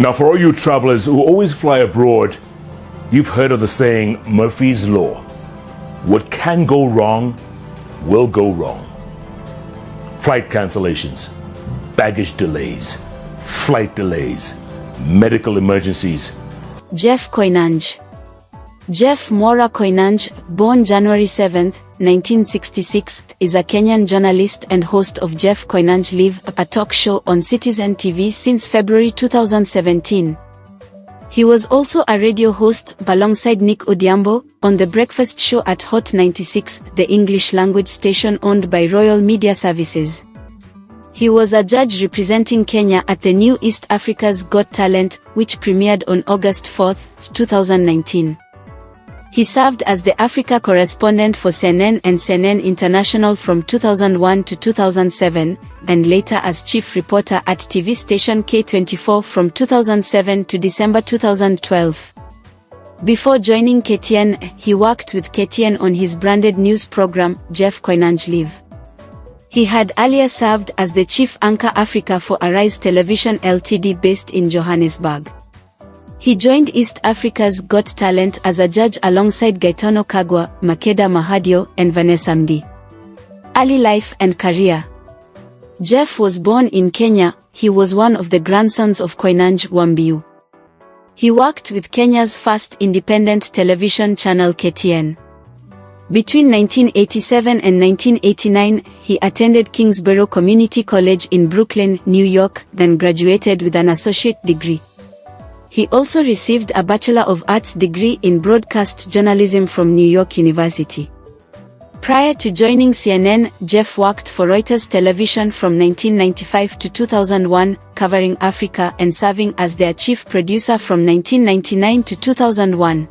Now, for all you travelers who always fly abroad, you've heard of the saying, Murphy's Law. What can go wrong will go wrong. Flight cancellations, baggage delays, flight delays, medical emergencies. Jeff Koinange. Jeff Mora Koinange, born January 7, 1966, is a Kenyan journalist and host of Jeff Koinange Live, a talk show on Citizen TV since February 2017. He was also a radio host alongside Nick Odhiambo on The Breakfast Show at Hot 96, the English language station owned by Royal Media Services. He was a judge representing Kenya at the new East Africa's Got Talent, which premiered on August 4, 2019. He served as the Africa correspondent for CNN and CNN International from 2001 to 2007, and later as chief reporter at TV station K24 from 2007 to December 2012. Before joining KTN, he worked with KTN on his branded news program, Jeff Koinange Live. He had earlier served as the chief anchor Africa for Arise Television Ltd based in Johannesburg. He joined East Africa's Got Talent as a judge alongside Gaetano Kagwa, Makeda Mahadio, and Vanessa Mdi. Early life and career. Jeff was born in Kenya. He was one of the grandsons of Koinange Wambiu. He worked with Kenya's first independent television channel KTN. Between 1987 and 1989, he attended Kingsborough Community College in Brooklyn, New York, then graduated with an associate degree. He also received a Bachelor of Arts degree in broadcast journalism from New York University. Prior to joining CNN, Jeff worked for Reuters Television from 1995 to 2001, covering Africa and serving as their chief producer from 1999 to 2001.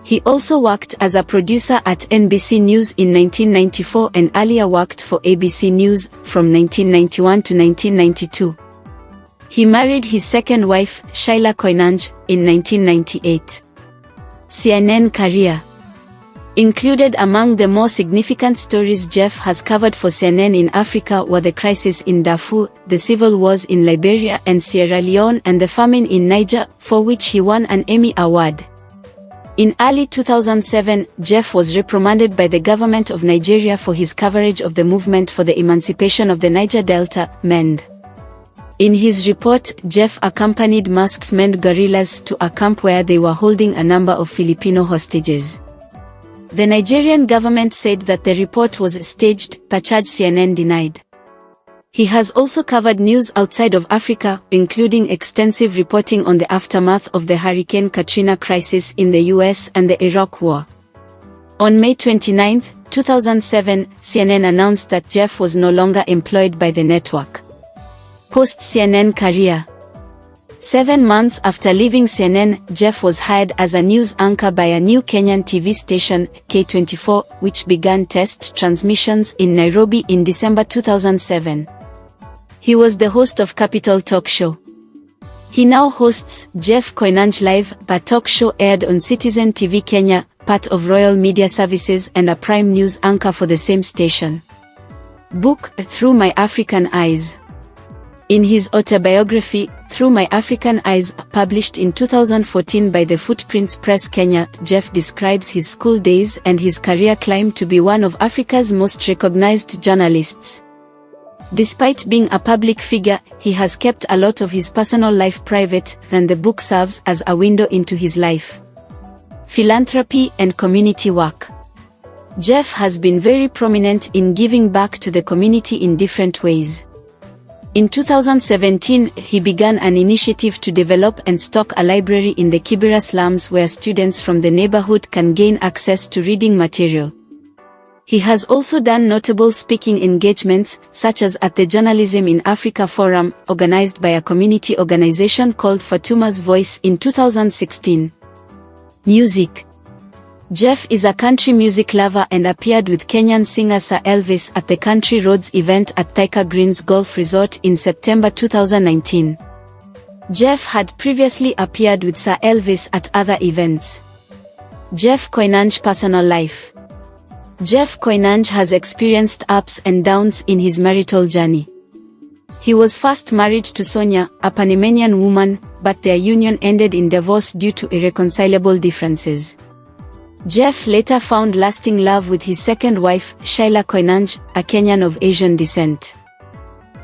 He also worked as a producer at NBC News in 1994 and earlier worked for ABC News from 1991 to 1992. He married his second wife, Shaila Koinange, in 1998. CNN career. Included among the more significant stories Jeff has covered for CNN in Africa were the crisis in Darfur, the civil wars in Liberia and Sierra Leone, and the famine in Niger, for which he won an Emmy Award. In early 2007, Jeff was reprimanded by the government of Nigeria for his coverage of the movement for the emancipation of the Niger Delta, MEND. In his report, Jeff accompanied masked MEND guerrillas to a camp where they were holding a number of Filipino hostages. The Nigerian government said that the report was staged, a charge CNN denied. He has also covered news outside of Africa, including extensive reporting on the aftermath of the Hurricane Katrina crisis in the US and the Iraq War. On May 29, 2007, CNN announced that Jeff was no longer employed by the network. Post-CNN career. 7 months after leaving CNN, Jeff was hired as a news anchor by a new Kenyan TV station, K24, which began test transmissions in Nairobi in December 2007. He was the host of Capital Talk Show. He now hosts Jeff Koinange Live, a talk show aired on Citizen TV Kenya, part of Royal Media Services, and a prime news anchor for the same station. Book, Through My African Eyes. In his autobiography, Through My African Eyes, published in 2014 by the Footprints Press Kenya, Jeff describes his school days and his career climb to be one of Africa's most recognized journalists. Despite being a public figure, he has kept a lot of his personal life private, and the book serves as a window into his life. Philanthropy and community work. Jeff has been very prominent in giving back to the community in different ways. In 2017, he began an initiative to develop and stock a library in the Kibera slums where students from the neighborhood can gain access to reading material. He has also done notable speaking engagements, such as at the Journalism in Africa Forum, organized by a community organization called Fatuma's Voice in 2016. Music. Jeff is a country music lover and appeared with Kenyan singer Sir Elvis at the Country Roads event at Thika Greens Golf Resort in September 2019. Jeff had previously appeared with Sir Elvis at other events. Jeff Koinange personal life. Jeff Koinange has experienced ups and downs in his marital journey. He was first married to Sonia, a Panamanian woman, but their union ended in divorce due to irreconcilable differences. Jeff later found lasting love with his second wife, Sheila Koinange, a Kenyan of Asian descent.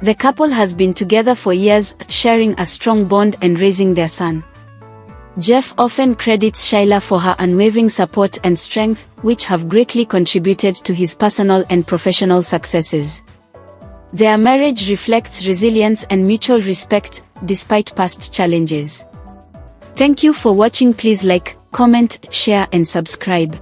The couple has been together for years, sharing a strong bond and raising their son. Jeff often credits Sheila for her unwavering support and strength, which have greatly contributed to his personal and professional successes. Their marriage reflects resilience and mutual respect, despite past challenges. Thank you for watching. Please like, comment, share and subscribe.